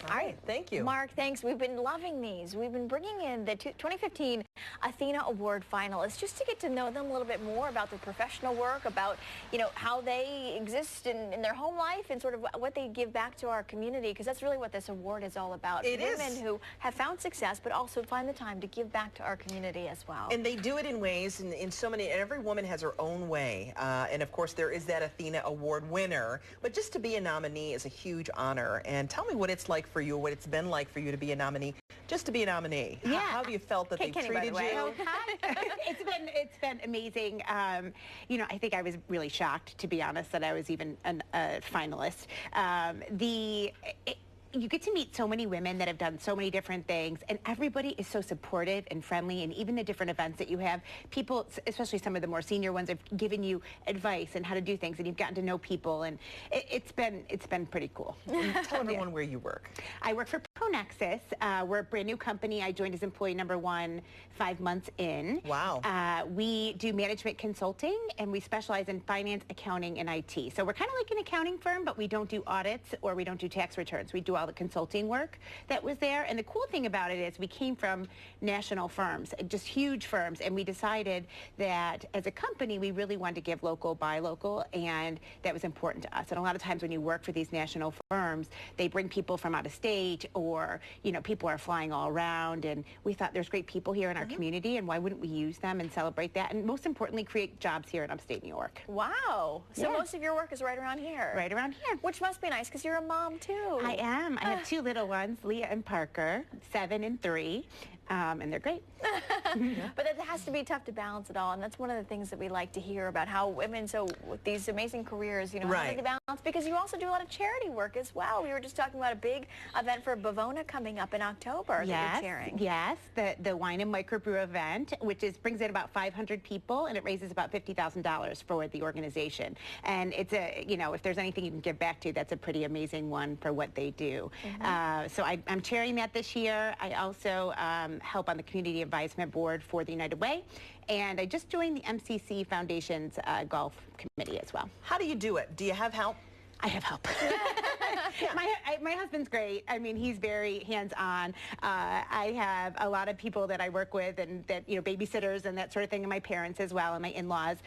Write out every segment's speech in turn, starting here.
All right, thank you. Mark, thanks. We've been loving these. We've been bringing in the 2015 Athena Award finalists just to get to know them a little bit more about their professional work, about, how they exist in their home life and sort of what they give back to our community, because that's really what this award is all about. Women who have found success, but also find the time to give back to our community as well. And they do it in ways, in so many, and every woman has her own way. And of course, there is that Athena Award winner. But just to be a nominee is a huge honor. And tell me what it's like for you, what it's been like for you to be a nominee, just to be a nominee. Yeah. How have you felt that Kate they've Kenney, treated you? It's been amazing. I think I was really shocked, to be honest, that I was even a finalist. You get to meet so many women that have done so many different things, and everybody is so supportive and friendly, and even the different events that you have, people, especially some of the more senior ones, have given you advice on how to do things, and you've gotten to know people, and it's been pretty cool. Tell everyone where you work. I work for ProNexus. We're a brand new company. I joined as employee #1 5 months in. Wow. We do management consulting, and we specialize in finance, accounting, and IT. So we're kind of like an accounting firm, but we don't do audits or we don't do tax returns. We do all the consulting work that was there. And the cool thing about it is we came from national firms, just huge firms, and we decided that as a company we really wanted to give local, buy local, and that was important to us. And a lot of times when you work for these national firms, they bring people from out of state, or people are flying all around, and we thought there's great people here in our community, and why wouldn't we use them and celebrate that, and most importantly create jobs here in upstate New York. Wow. So most of your work is right around here. Right around here. Which must be nice because you're a mom too. I am. I have 2 little ones, Leah and Parker, 7 and 3, and they're great. But it has to be tough to balance it all, and that's one of the things that we like to hear about how women, with these amazing careers, how to balance, because you also do a lot of charity work as well. We were just talking about a big event for Bavona coming up in October that you're chairing. Yes, the wine and microbrew event, which brings in about 500 people, and it raises about $50,000 for the organization. And it's if there's anything you can give back to, that's a pretty amazing one for what they do. So I'm chairing that this year. I also help on the Community Advisement Board for the United Way, and I just joined the MCC Foundation's golf committee as well. How do you do it? Do you have help? I have help. My husband's great. I mean, he's very hands-on. I have a lot of people that I work with, and that babysitters and that sort of thing, and my parents as well, and my in-laws.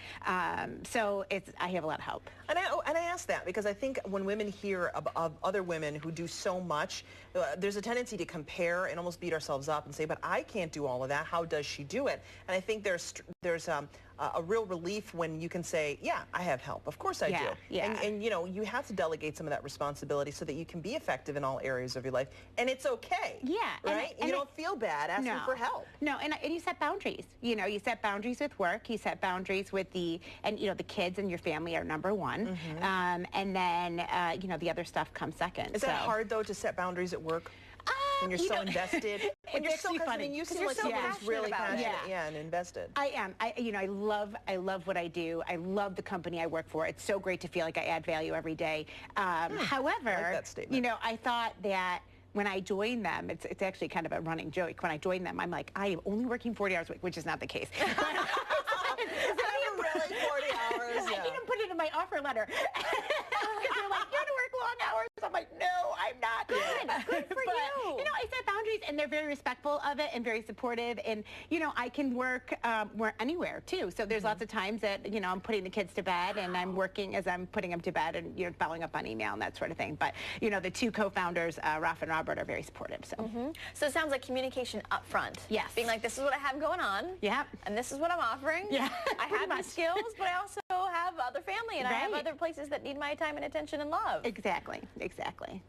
So I have a lot of help. And I ask that because I think when women hear of other women who do so much, there's a tendency to compare and almost beat ourselves up and say, but I can't do all of that. How does she do it? And I think there's a real relief when you can say, yeah, I have help. Of course I do. Yeah. And you have to delegate some of that responsibility so that you can be effective in all areas of your life. And it's okay. Yeah. Right? And you don't feel bad asking for help. No, and you set boundaries. You set boundaries with work. You set boundaries with the kids and your family are #1. And then, the other stuff comes second. Is that hard, though, to set boundaries at work? When you're so invested, when you're so funny. You seem like someone who's really passionate, and invested. I am. I love what I do. I love the company I work for. It's so great to feel like I add value every day. However, I like that statement. I thought that when I joined them, it's actually kind of a running joke. When I joined them, I'm like, I am only working 40 hours a week, which is not the case. Really 40 hours. I even put it in my offer letter. Because they're like, you're going to work long hours. I'm like, no, I'm not. Good for you. I set boundaries, and they're very respectful of it and very supportive. And, I can work anywhere, too. So there's lots of times that, I'm putting the kids to bed, and I'm working as I'm putting them to bed and, following up on email and that sort of thing. But, the 2 co-founders, Ralph and Robert, are very supportive. So. So it sounds like communication up front. Yes. Being like, this is what I have going on. Yeah. And this is what I'm offering. Yeah. I have these skills, but I also have other family, and I have other places that need my time and attention and love. Exactly.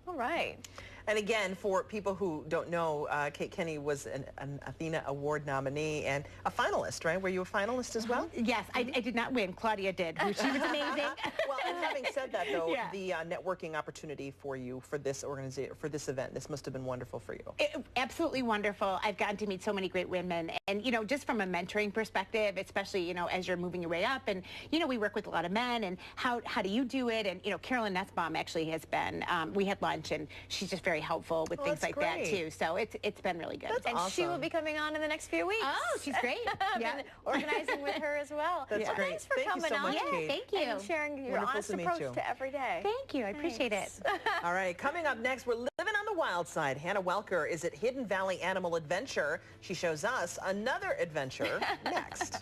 All right. And again, for people who don't know, Kate Kenney was an Athena Award nominee and a finalist, right? Were you a finalist as well? Yes, I did not win. Claudia did. She was amazing. Well, and having said that, though, the networking opportunity for you for this organization, for this event, this must have been wonderful for you. Absolutely wonderful. I've gotten to meet so many great women, and just from a mentoring perspective, especially as you're moving your way up, and we work with a lot of men, and how do you do it? And Carolyn Nussbaum actually has been. We had lunch, and she's just very helpful with things like that too. So it's been really good. That's awesome. She will be coming on in the next few weeks. Oh, she's great. Yeah, organizing with her as well. That's great. Thanks for coming on. Much, Kate. Thank you. And sharing your honest approach to every day. Thank you. I appreciate it. All right, coming up next, we're living on the the wild side, Hannah Welker is at Hidden Valley Animal Adventure. She shows us another adventure next.